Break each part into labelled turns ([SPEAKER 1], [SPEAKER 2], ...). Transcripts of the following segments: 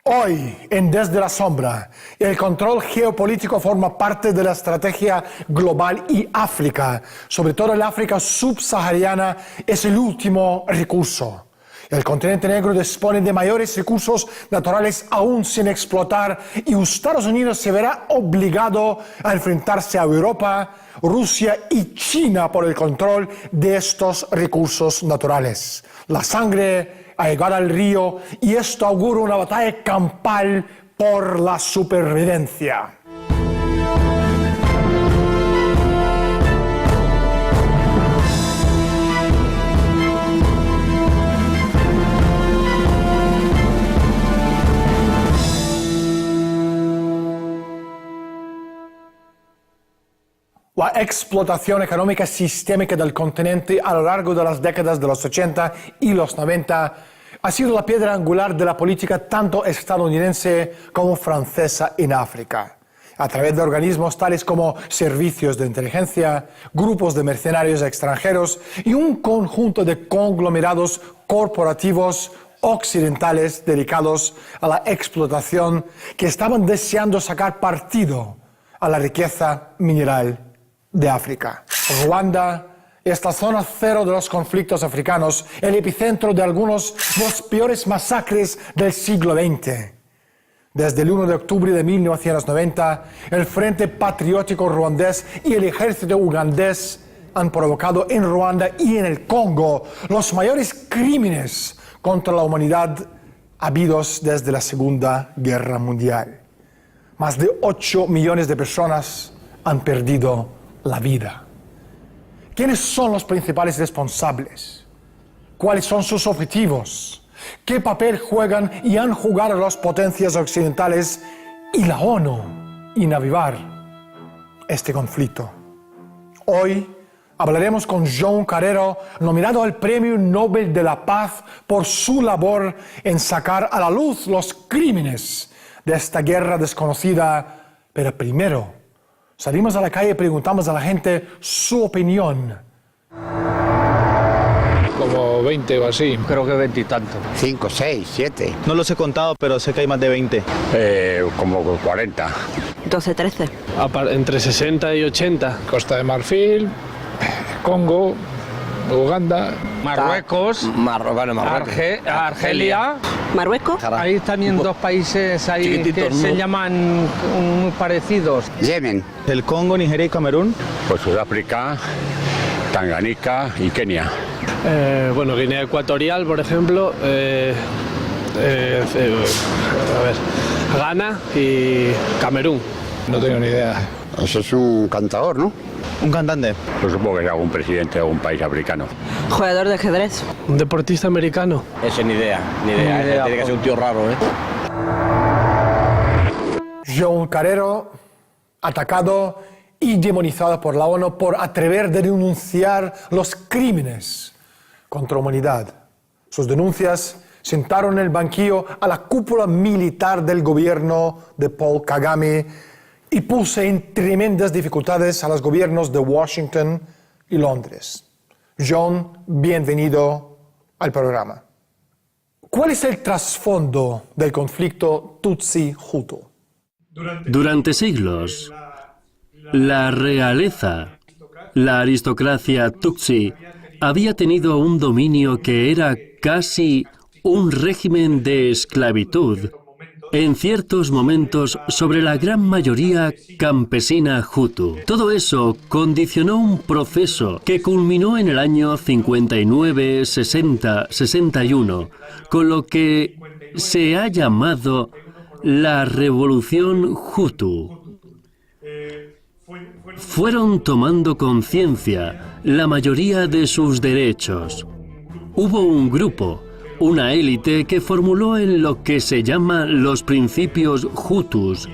[SPEAKER 1] Hoy, en Desde la Sombra, el control geopolítico forma parte de la estrategia global y África, sobre todo el África subsahariana, es el último recurso. El continente negro dispone de mayores recursos naturales aún sin explotar y Estados Unidos se verá obligado a enfrentarse a Europa, Rusia y China por el control de estos recursos naturales. La sangre ha llegado al río y esto augura una batalla campal por la supervivencia. La explotación económica sistémica del continente a lo largo de las décadas de los 80 y los 90 ha sido la piedra angular de la política tanto estadounidense como francesa en África. A través de organismos tales como servicios de inteligencia, grupos de mercenarios extranjeros y un conjunto de conglomerados corporativos occidentales dedicados a la explotación que estaban deseando sacar partido a la riqueza mineral de África. Ruanda es la zona cero de los conflictos africanos, el epicentro de algunos de los peores masacres del siglo XX. Desde el 1 de octubre de 1990, el Frente Patriótico Ruandés y el ejército ugandés han provocado en Ruanda y en el Congo los mayores crímenes contra la humanidad habidos desde la Segunda Guerra Mundial. Más de 8 millones de personas han perdido la vida. ¿Quiénes son los principales responsables? ¿Cuáles son sus objetivos? ¿Qué papel juegan y han jugado las potencias occidentales y la ONU en avivar este conflicto? Hoy hablaremos con João Carreiro, nominado al Premio Nobel de la Paz por su labor en sacar a la luz los crímenes de esta guerra desconocida. Pero primero, salimos a la calle y preguntamos a la gente su opinión.
[SPEAKER 2] Como 20 o así.
[SPEAKER 3] Creo que 20 y tanto.
[SPEAKER 4] 5, 6, 7.
[SPEAKER 5] No los he contado, pero sé que hay más de 20.
[SPEAKER 4] Como 40.
[SPEAKER 6] 12, 13.
[SPEAKER 2] Entre 60 y 80. Costa de Marfil, Congo, Uganda,
[SPEAKER 3] Marruecos, Argelia.
[SPEAKER 6] Marruecos.
[SPEAKER 3] Hay también dos países ahí que se llaman muy parecidos.
[SPEAKER 4] Yemen.
[SPEAKER 5] El Congo, Nigeria y Camerún.
[SPEAKER 4] Pues Sudáfrica, Tanganica y Kenia.
[SPEAKER 2] Bueno, Guinea Ecuatorial, por ejemplo. Ghana y Camerún. No tengo ni idea.
[SPEAKER 4] Eso es un cantador, ¿no?
[SPEAKER 5] Un cantante.
[SPEAKER 4] Pues supongo que es algún presidente de algún país africano.
[SPEAKER 6] Jugador de ajedrez.
[SPEAKER 2] Un deportista americano.
[SPEAKER 3] Ese ni idea. Tiene que ser un tío raro, ¿eh?
[SPEAKER 1] João Carreiro, atacado y demonizado por la ONU por atrever de denunciar los crímenes contra la humanidad. Sus denuncias sentaron en el banquillo a la cúpula militar del gobierno de Paul Kagame y puso en tremendas dificultades a los gobiernos de Washington y Londres. John, bienvenido al programa. ¿Cuál es el trasfondo del conflicto Tutsi-Hutu?
[SPEAKER 7] Durante siglos, la realeza, la aristocracia Tutsi, había tenido un dominio que era casi un régimen de esclavitud, en ciertos momentos sobre la gran mayoría campesina Hutu. Todo eso condicionó un proceso que culminó en el año 59, 60, 61, con lo que se ha llamado la Revolución Hutu. Fueron tomando conciencia la mayoría de sus derechos. Hubo un grupo, una élite que formuló en lo que se llama los principios Hutus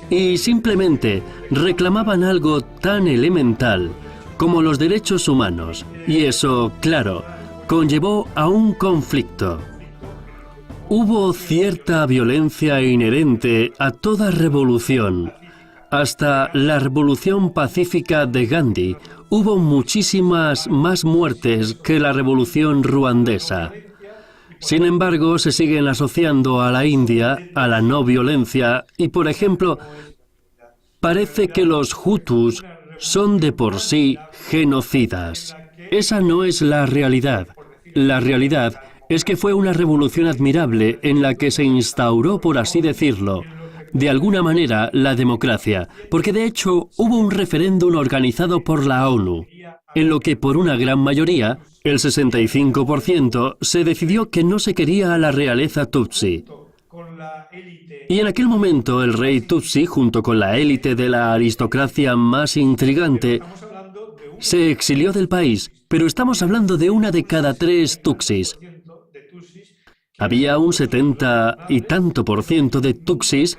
[SPEAKER 7] y simplemente reclamaban algo tan elemental como los derechos humanos, y eso, claro, conllevó a un conflicto. Hubo cierta violencia inherente a toda revolución. Hasta la Revolución Pacífica de Gandhi hubo muchísimas más muertes que la Revolución Ruandesa. Sin embargo, se siguen asociando a la India, a la no violencia y, por ejemplo, parece que los Hutus son de por sí genocidas. Esa no es la realidad. La realidad es que fue una revolución admirable en la que se instauró, por así decirlo, de alguna manera, la democracia, porque de hecho hubo un referéndum organizado por la ONU, en lo que por una gran mayoría, el 65%, se decidió que no se quería a la realeza Tutsi. Y en aquel momento el rey Tutsi, junto con la élite de la aristocracia más intrigante, se exilió del país, pero estamos hablando de 1 de cada 3 Tutsis. Había un 70 y tanto % de Tutsis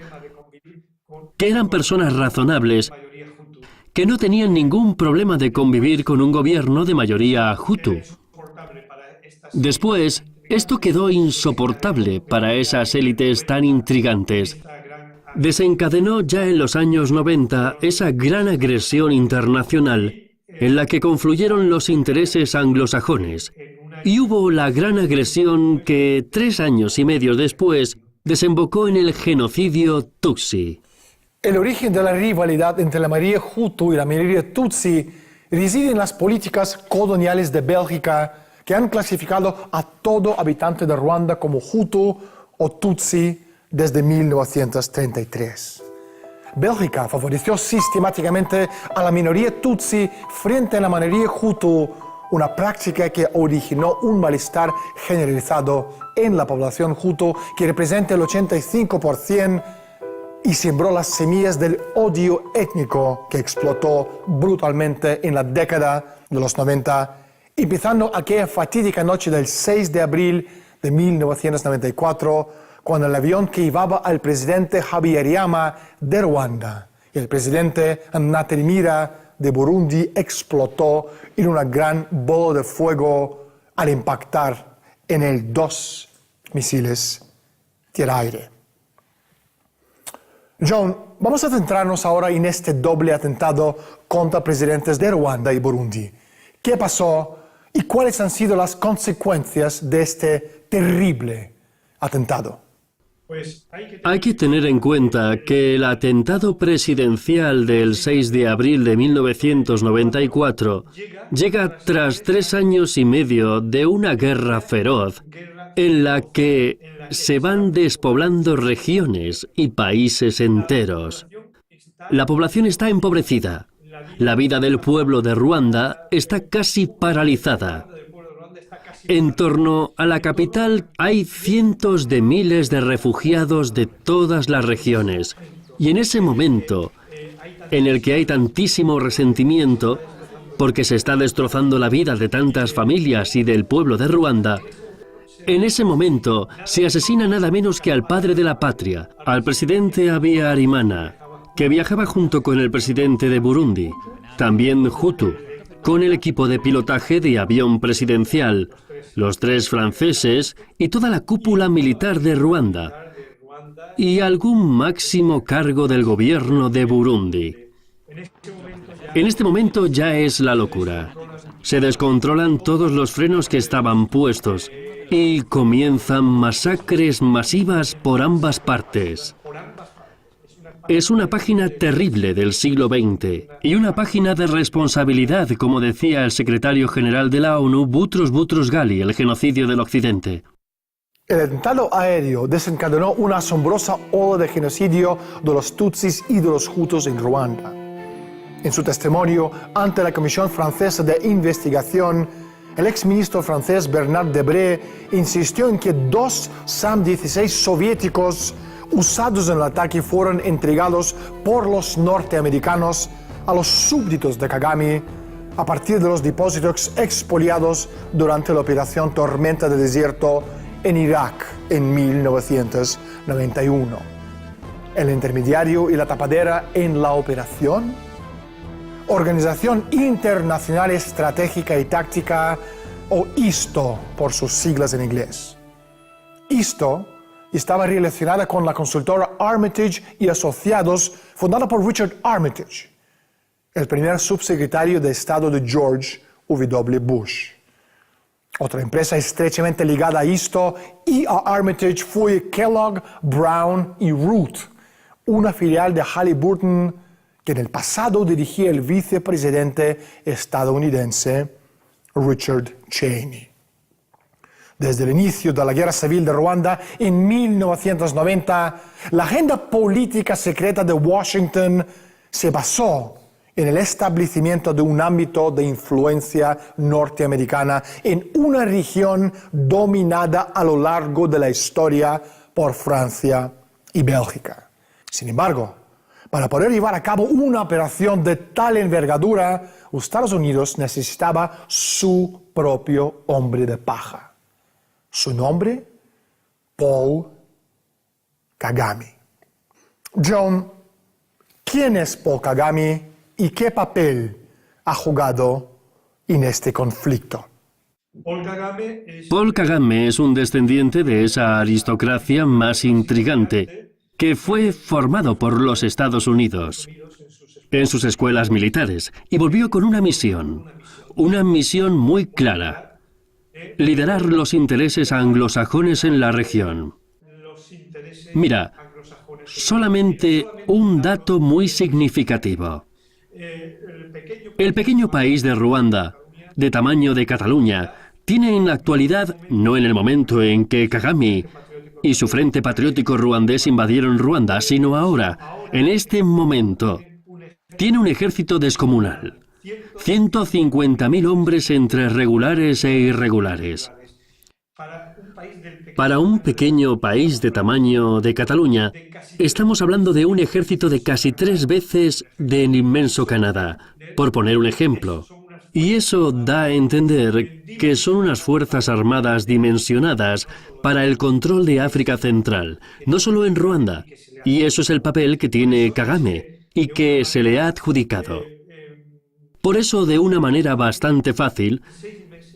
[SPEAKER 7] que eran personas razonables, que no tenían ningún problema de convivir con un gobierno de mayoría Hutu. Después, esto quedó insoportable para esas élites tan intrigantes. Desencadenó ya en los años 90 esa gran agresión internacional en la que confluyeron los intereses anglosajones. Y hubo la gran agresión que 3 años y medio después desembocó en el genocidio Tutsi.
[SPEAKER 1] El origen de la rivalidad entre la mayoría Hutu y la mayoría Tutsi reside en las políticas coloniales de Bélgica, que han clasificado a todo habitante de Ruanda como Hutu o Tutsi desde 1933. Bélgica favoreció sistemáticamente a la minoría Tutsi frente a la mayoría Hutu, una práctica que originó un malestar generalizado en la población Hutu que representa el 85% y sembró las semillas del odio étnico que explotó brutalmente en la década de los 90, empezando aquella fatídica noche del 6 de abril de 1994, cuando el avión que llevaba al presidente Habyarimana de Ruanda y el presidente Ntaryamira de Burundi explotó en una gran bola de fuego al impactar en él 2 misiles tierra-aire. John, vamos a centrarnos ahora en este doble atentado contra presidentes de Ruanda y Burundi. ¿Qué pasó y cuáles han sido las consecuencias de este terrible atentado?
[SPEAKER 7] Hay que tener en cuenta que el atentado presidencial del 6 de abril de 1994 llega tras 3 años y medio de una guerra feroz en la que se van despoblando regiones y países enteros. La población está empobrecida. La vida del pueblo de Ruanda está casi paralizada. En torno a la capital hay cientos de miles de refugiados de todas las regiones. Y en ese momento, en el que hay tantísimo resentimiento, porque se está destrozando la vida de tantas familias y del pueblo de Ruanda, en ese momento se asesina nada menos que al padre de la patria, al presidente Habyarimana, que viajaba junto con el presidente de Burundi, también Hutu, con el equipo de pilotaje de avión presidencial, los 3 franceses y toda la cúpula militar de Ruanda, y algún máximo cargo del gobierno de Burundi. En este momento ya es la locura. Se descontrolan todos los frenos que estaban puestos y comienzan masacres masivas por ambas partes. Es una página terrible del siglo XX y una página de responsabilidad, como decía el secretario general de la ONU, Boutros Boutros-Ghali, el genocidio del Occidente.
[SPEAKER 1] El atentado aéreo desencadenó una asombrosa ola de genocidio de los Tutsis y de los Hutus en Ruanda. En su testimonio ante la Comisión Francesa de Investigación, el exministro francés Bernard Debré insistió en que 2 SAM-16 soviéticos usados en el ataque fueron entregados por los norteamericanos a los súbditos de Kagame a partir de los depósitos expoliados durante la operación Tormenta de Desierto en Irak en 1991. El intermediario y la tapadera en la operación, Organización Internacional Estratégica y Táctica, o ISTO por sus siglas en inglés. ISTO estaba relacionada con la consultora Armitage y Asociados, fundada por Richard Armitage, el primer subsecretario de Estado de George W. Bush. Otra empresa estrechamente ligada a esto y a Armitage fue Kellogg, Brown y Root, una filial de Halliburton que en el pasado dirigía el vicepresidente estadounidense Richard Cheney. Desde el inicio de la Guerra Civil de Ruanda en 1990, la agenda política secreta de Washington se basó en el establecimiento de un ámbito de influencia norteamericana en una región dominada a lo largo de la historia por Francia y Bélgica. Sin embargo, para poder llevar a cabo una operación de tal envergadura, Estados Unidos necesitaba su propio hombre de paja. Su nombre, Paul Kagame. John, ¿quién es Paul Kagame y qué papel ha jugado en este conflicto?
[SPEAKER 7] Paul Kagame es un descendiente de esa aristocracia más intrigante que fue formado por los Estados Unidos en sus escuelas militares y volvió con una misión muy clara: liderar los intereses anglosajones en la región. Mira, solamente un dato muy significativo. El pequeño país de Ruanda, de tamaño de Cataluña, tiene en la actualidad, no en el momento en que Kagame y su Frente Patriótico Ruandés invadieron Ruanda, sino ahora, en este momento, tiene un ejército descomunal. 150.000 hombres entre regulares e irregulares. Para un pequeño país de tamaño de Cataluña, estamos hablando de un ejército de casi 3 veces del inmenso Canadá, por poner un ejemplo. Y eso da a entender que son unas fuerzas armadas dimensionadas para el control de África Central, no solo en Ruanda. Y eso es el papel que tiene Kagame y que se le ha adjudicado. Por eso, de una manera bastante fácil,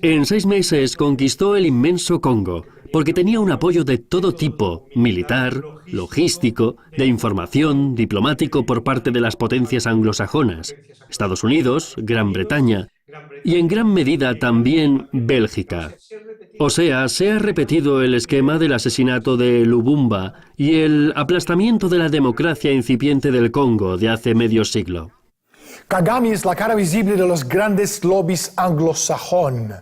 [SPEAKER 7] en 6 meses conquistó el inmenso Congo, porque tenía un apoyo de todo tipo, militar, logístico, de información, diplomático por parte de las potencias anglosajonas, Estados Unidos, Gran Bretaña y en gran medida también Bélgica. O sea, se ha repetido el esquema del asesinato de Lubumba y el aplastamiento de la democracia incipiente del Congo de hace medio siglo.
[SPEAKER 1] Kagame es la cara visible de los grandes lobbies anglosajón.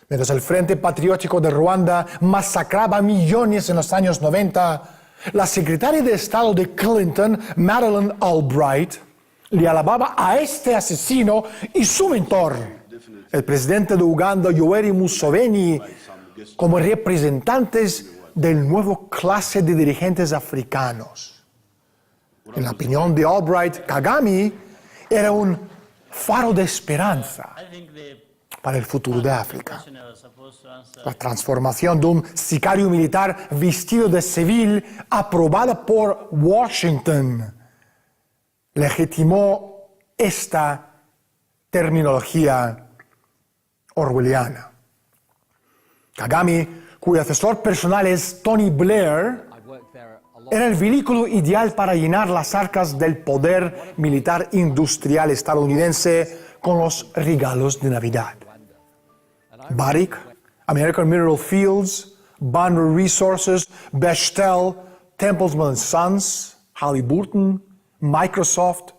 [SPEAKER 1] Mientras el Frente Patriótico de Ruanda masacraba a millones en los años 90, la secretaria de Estado de Clinton, Madeleine Albright, le alababa a este asesino y su mentor, el presidente de Uganda, Yoweri Museveni, como representantes del nuevo clase de dirigentes africanos. En la opinión de Albright, Kagame era un faro de esperanza para el futuro de África. La transformación de un sicario militar vestido de civil, aprobada por Washington, legitimó esta terminología orwelliana. Kagame, cuyo asesor personal es Tony Blair, era el vehículo ideal para llenar las arcas del poder militar industrial estadounidense con los regalos de Navidad. Barrick, American Mineral Fields, Boundary Resources, Bechtel, Templeman Sons, Halliburton, Microsoft,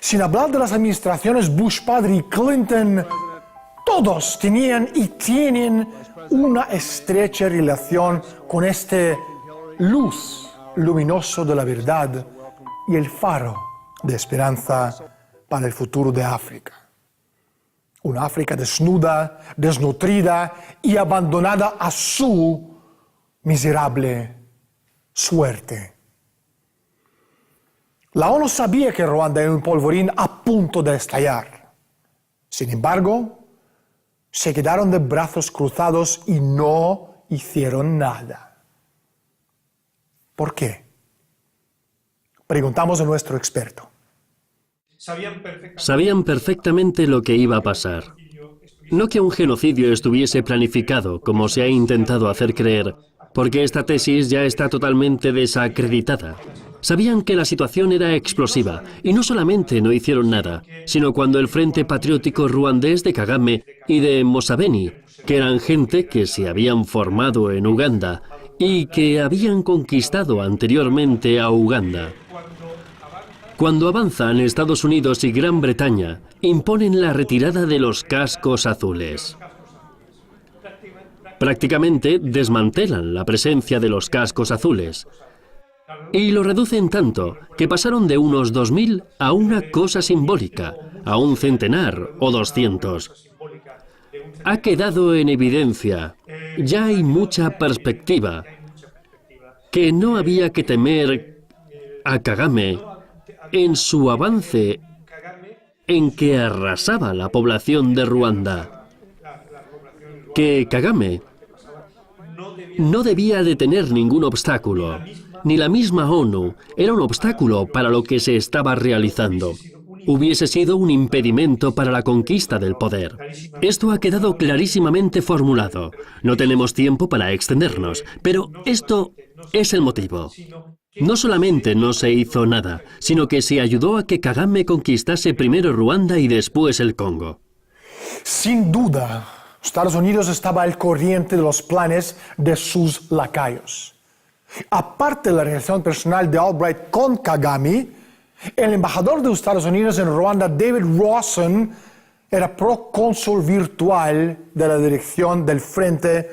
[SPEAKER 1] sin hablar de las administraciones Bush padre y Clinton, todos tenían y tienen una estrecha relación con este luz luminoso de la verdad y el faro de esperanza para el futuro de África. Una África desnuda, desnutrida y abandonada a su miserable suerte. La ONU sabía que Ruanda era un polvorín a punto de estallar. Sin embargo, se quedaron de brazos cruzados y no hicieron nada. ¿Por qué? Preguntamos a nuestro experto.
[SPEAKER 7] Sabían perfectamente lo que iba a pasar. No que un genocidio estuviese planificado, como se ha intentado hacer creer, porque esta tesis ya está totalmente desacreditada. Sabían que la situación era explosiva, y no solamente no hicieron nada, sino cuando el Frente Patriótico Ruandés de Kagame y de Museveni que eran gente que se habían formado en Uganda y que habían conquistado anteriormente a Uganda. Cuando avanzan, Estados Unidos y Gran Bretaña imponen la retirada de los cascos azules. Prácticamente desmantelan la presencia de los cascos azules y lo reducen tanto que pasaron de unos 2000 a una cosa simbólica, a un centenar o 200. Ha quedado en evidencia, ya hay mucha perspectiva, que no había que temer a Kagame en su avance en que arrasaba la población de Ruanda. Que Kagame no debía de tener ningún obstáculo, ni la misma ONU era un obstáculo para lo que se estaba realizando. Hubiese sido un impedimento para la conquista del poder. Esto ha quedado clarísimamente formulado. No tenemos tiempo para extendernos, pero esto es el motivo. No solamente no se hizo nada, sino que se ayudó a que Kagame conquistase primero Ruanda y después el Congo.
[SPEAKER 1] Sin duda, Estados Unidos estaba al corriente de los planes de sus lacayos. Aparte de la relación personal de Albright con Kagame, el embajador de Estados Unidos en Ruanda, David Rawson, era procónsul virtual de la dirección del Frente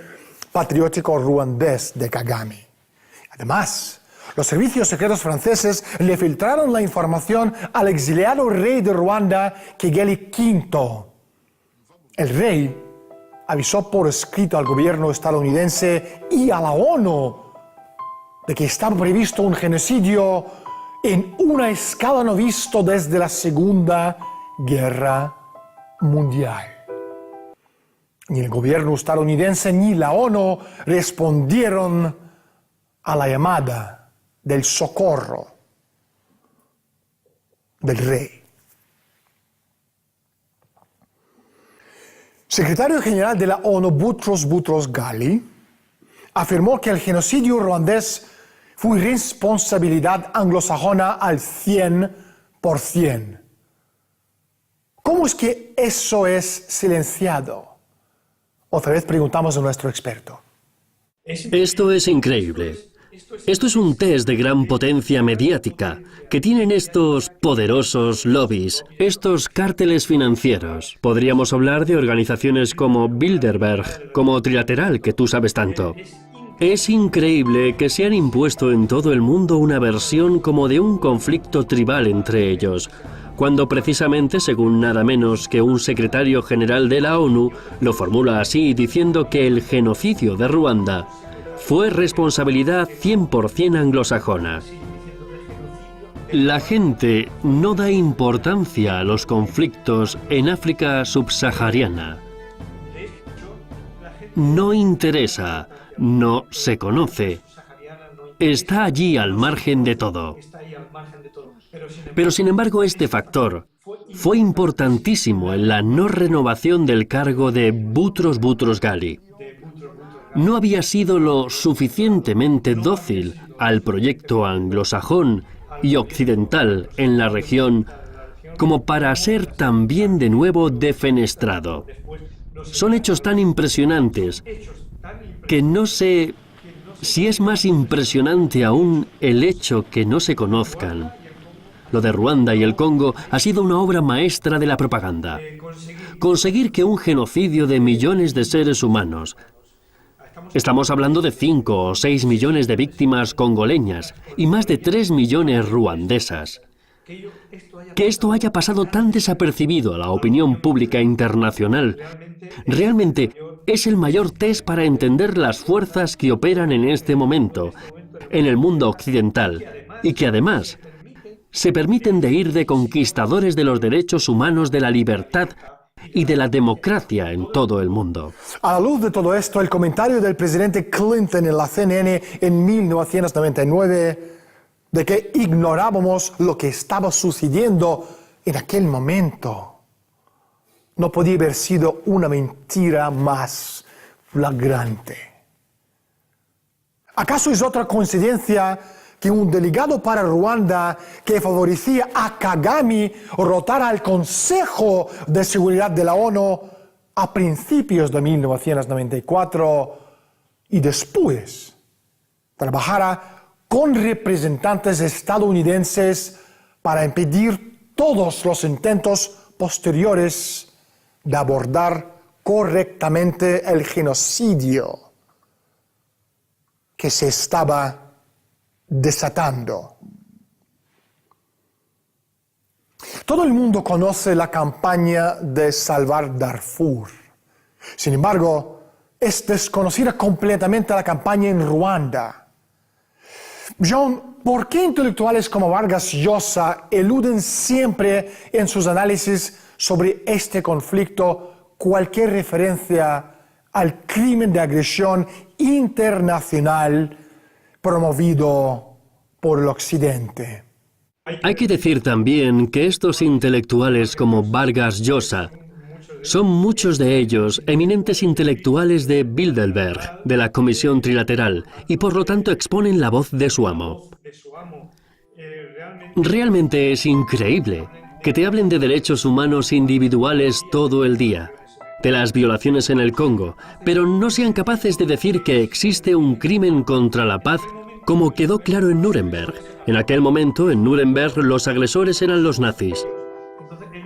[SPEAKER 1] Patriótico Ruandés de Kagame. Además, los servicios secretos franceses le filtraron la información al exiliado rey de Ruanda, Kigeli V. El rey avisó por escrito al gobierno estadounidense y a la ONU de que estaba previsto un genocidio en una escala no visto desde la Segunda Guerra Mundial. Ni el gobierno estadounidense ni la ONU respondieron a la llamada del socorro del rey. Secretario General de la ONU, Boutros Ghali, afirmó que el genocidio ruandés fue responsabilidad anglosajona al 100%. ¿Cómo es que eso es silenciado? Otra vez preguntamos a nuestro experto.
[SPEAKER 7] Esto es increíble. Esto es un test de gran potencia mediática que tienen estos poderosos lobbies, estos cárteles financieros. Podríamos hablar de organizaciones como Bilderberg, como Trilateral, que tú sabes tanto. Es increíble que se han impuesto en todo el mundo una versión como de un conflicto tribal entre ellos, cuando precisamente, según nada menos que un secretario general de la ONU, lo formula así diciendo que el genocidio de Ruanda fue responsabilidad 100% anglosajona. La gente no da importancia a los conflictos en África subsahariana. No interesa, no se conoce. Está allí al margen de todo. Pero sin embargo, este factor fue importantísimo en la no renovación del cargo de Boutros Ghali. No había sido lo suficientemente dócil al proyecto anglosajón y occidental en la región como para ser también de nuevo defenestrado. Son hechos tan impresionantes que no sé si es más impresionante aún el hecho que no se conozcan. Lo de Ruanda y el Congo ha sido una obra maestra de la propaganda. Conseguir que un genocidio de millones de seres humanos, estamos hablando de 5 o 6 millones de víctimas congoleñas y más de 3 millones ruandesas, que esto haya pasado tan desapercibido a la opinión pública internacional, realmente es el mayor test para entender las fuerzas que operan en este momento en el mundo occidental y que además se permiten de ir de conquistadores de los derechos humanos, de la libertad y de la democracia en todo el mundo.
[SPEAKER 1] A la luz de todo esto, el comentario del presidente Clinton en la CNN en 1999 de que ignorábamos lo que estaba sucediendo en aquel momento no podía haber sido una mentira más flagrante. ¿Acaso es otra coincidencia que un delegado para Ruanda que favorecía a Kagame rotara al Consejo de Seguridad de la ONU a principios de 1994 y después trabajara con representantes estadounidenses para impedir todos los intentos posteriores de abordar correctamente el genocidio que se estaba desatando. Todo el mundo conoce la campaña de salvar Darfur. Sin embargo, es desconocida completamente la campaña en Ruanda. John, ¿por qué intelectuales como Vargas Llosa eluden siempre en sus análisis sobre este conflicto cualquier referencia al crimen de agresión internacional promovido por el Occidente?
[SPEAKER 7] Hay que decir también que estos intelectuales como Vargas Llosa son muchos de ellos eminentes intelectuales de Bilderberg, de la Comisión Trilateral, y por lo tanto exponen la voz de su amo. Realmente es increíble que te hablen de derechos humanos individuales todo el día, de las violaciones en el Congo, pero no sean capaces de decir que existe un crimen contra la paz, como quedó claro en Nuremberg. En aquel momento, en Nuremberg, los agresores eran los nazis.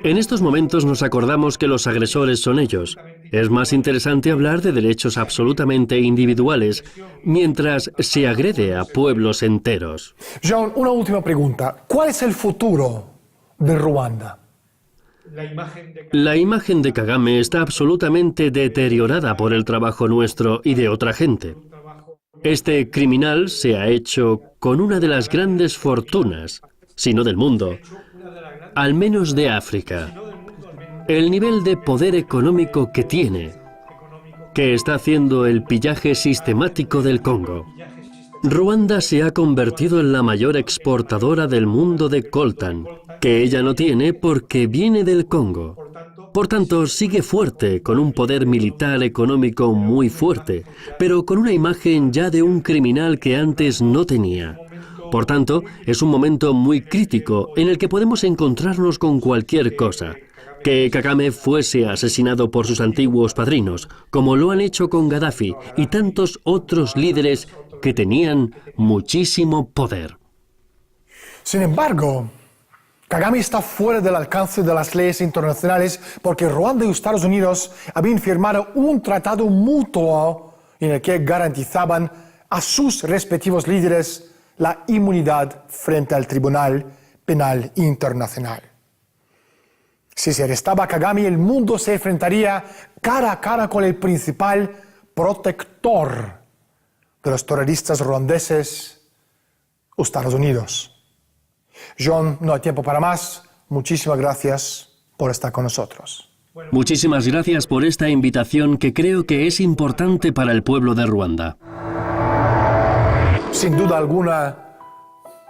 [SPEAKER 7] En estos momentos nos acordamos que los agresores son ellos. Es más interesante hablar de derechos absolutamente individuales, mientras se agrede a pueblos enteros.
[SPEAKER 1] John, una última pregunta. ¿Cuál es el futuro de Ruanda?
[SPEAKER 7] La imagen de Kagame está absolutamente deteriorada por el trabajo nuestro y de otra gente. Este criminal se ha hecho con una de las grandes fortunas, si no del mundo, al menos de África. El nivel de poder económico que tiene, que está haciendo el pillaje sistemático del Congo. Ruanda se ha convertido en la mayor exportadora del mundo de coltan, que ella no tiene porque viene del Congo. Por tanto, sigue fuerte, con un poder militar económico muy fuerte, pero con una imagen ya de un criminal que antes no tenía. Por tanto, es un momento muy crítico en el que podemos encontrarnos con cualquier cosa. Que Kagame fuese asesinado por sus antiguos padrinos, como lo han hecho con Gaddafi y tantos otros líderes que tenían muchísimo poder.
[SPEAKER 1] Sin embargo, Kagame está fuera del alcance de las leyes internacionales porque Ruanda y Estados Unidos habían firmado un tratado mutuo en el que garantizaban a sus respectivos líderes la inmunidad frente al Tribunal Penal Internacional. Si se arrestaba a Kagame, el mundo se enfrentaría cara a cara con el principal protector de los terroristas ruandeses, Estados Unidos. John, no hay tiempo para más. Muchísimas gracias por estar con nosotros.
[SPEAKER 7] Muchísimas gracias por esta invitación que creo que es importante para el pueblo de Ruanda.
[SPEAKER 1] Sin duda alguna,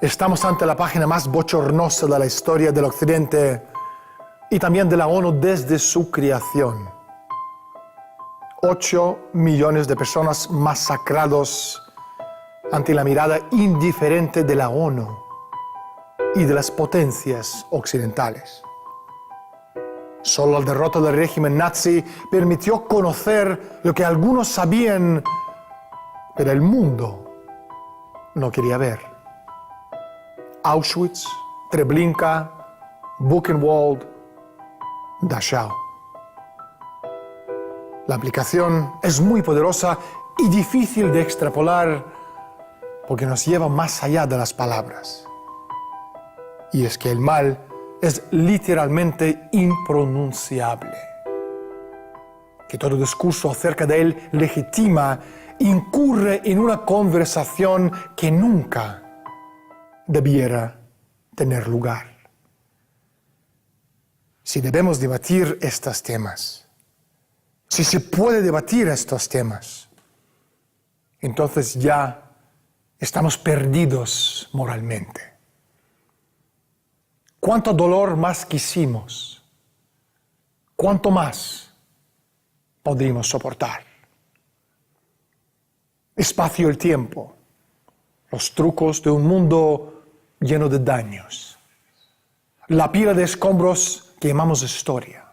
[SPEAKER 1] estamos ante la página más bochornosa de la historia del Occidente y también de la ONU desde su creación. 8 millones de personas masacrados ante la mirada indiferente de la ONU y de las potencias occidentales. Solo la derrota del régimen nazi permitió conocer lo que algunos sabían, pero el mundo no quería ver. Auschwitz, Treblinka, Buchenwald, Dachau. La aplicación es muy poderosa y difícil de extrapolar porque nos lleva más allá de las palabras. Y es que el mal es literalmente impronunciable. Que todo discurso acerca de él legitima, incurre en una conversación que nunca debiera tener lugar. Si debemos debatir estos temas, si se puede debatir estos temas, entonces ya estamos perdidos moralmente. ¿Cuánto dolor más quisimos? ¿Cuánto más podríamos soportar? Espacio y el tiempo, los trucos de un mundo lleno de daños, la pila de escombros que llamamos historia,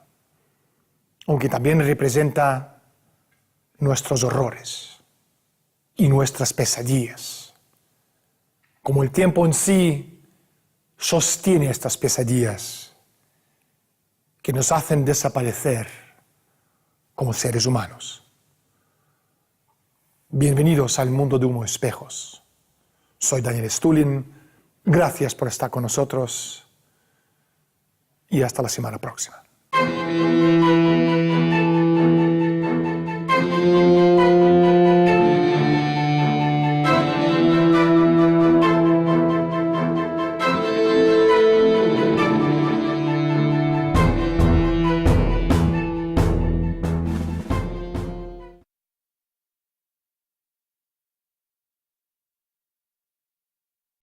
[SPEAKER 1] aunque también representa nuestros horrores y nuestras pesadillas. Como el tiempo en sí sostiene estas pesadillas que nos hacen desaparecer como seres humanos. Bienvenidos al mundo de Humo Espejos. Soy Daniel Stulin. Gracias por estar con nosotros y hasta la semana próxima.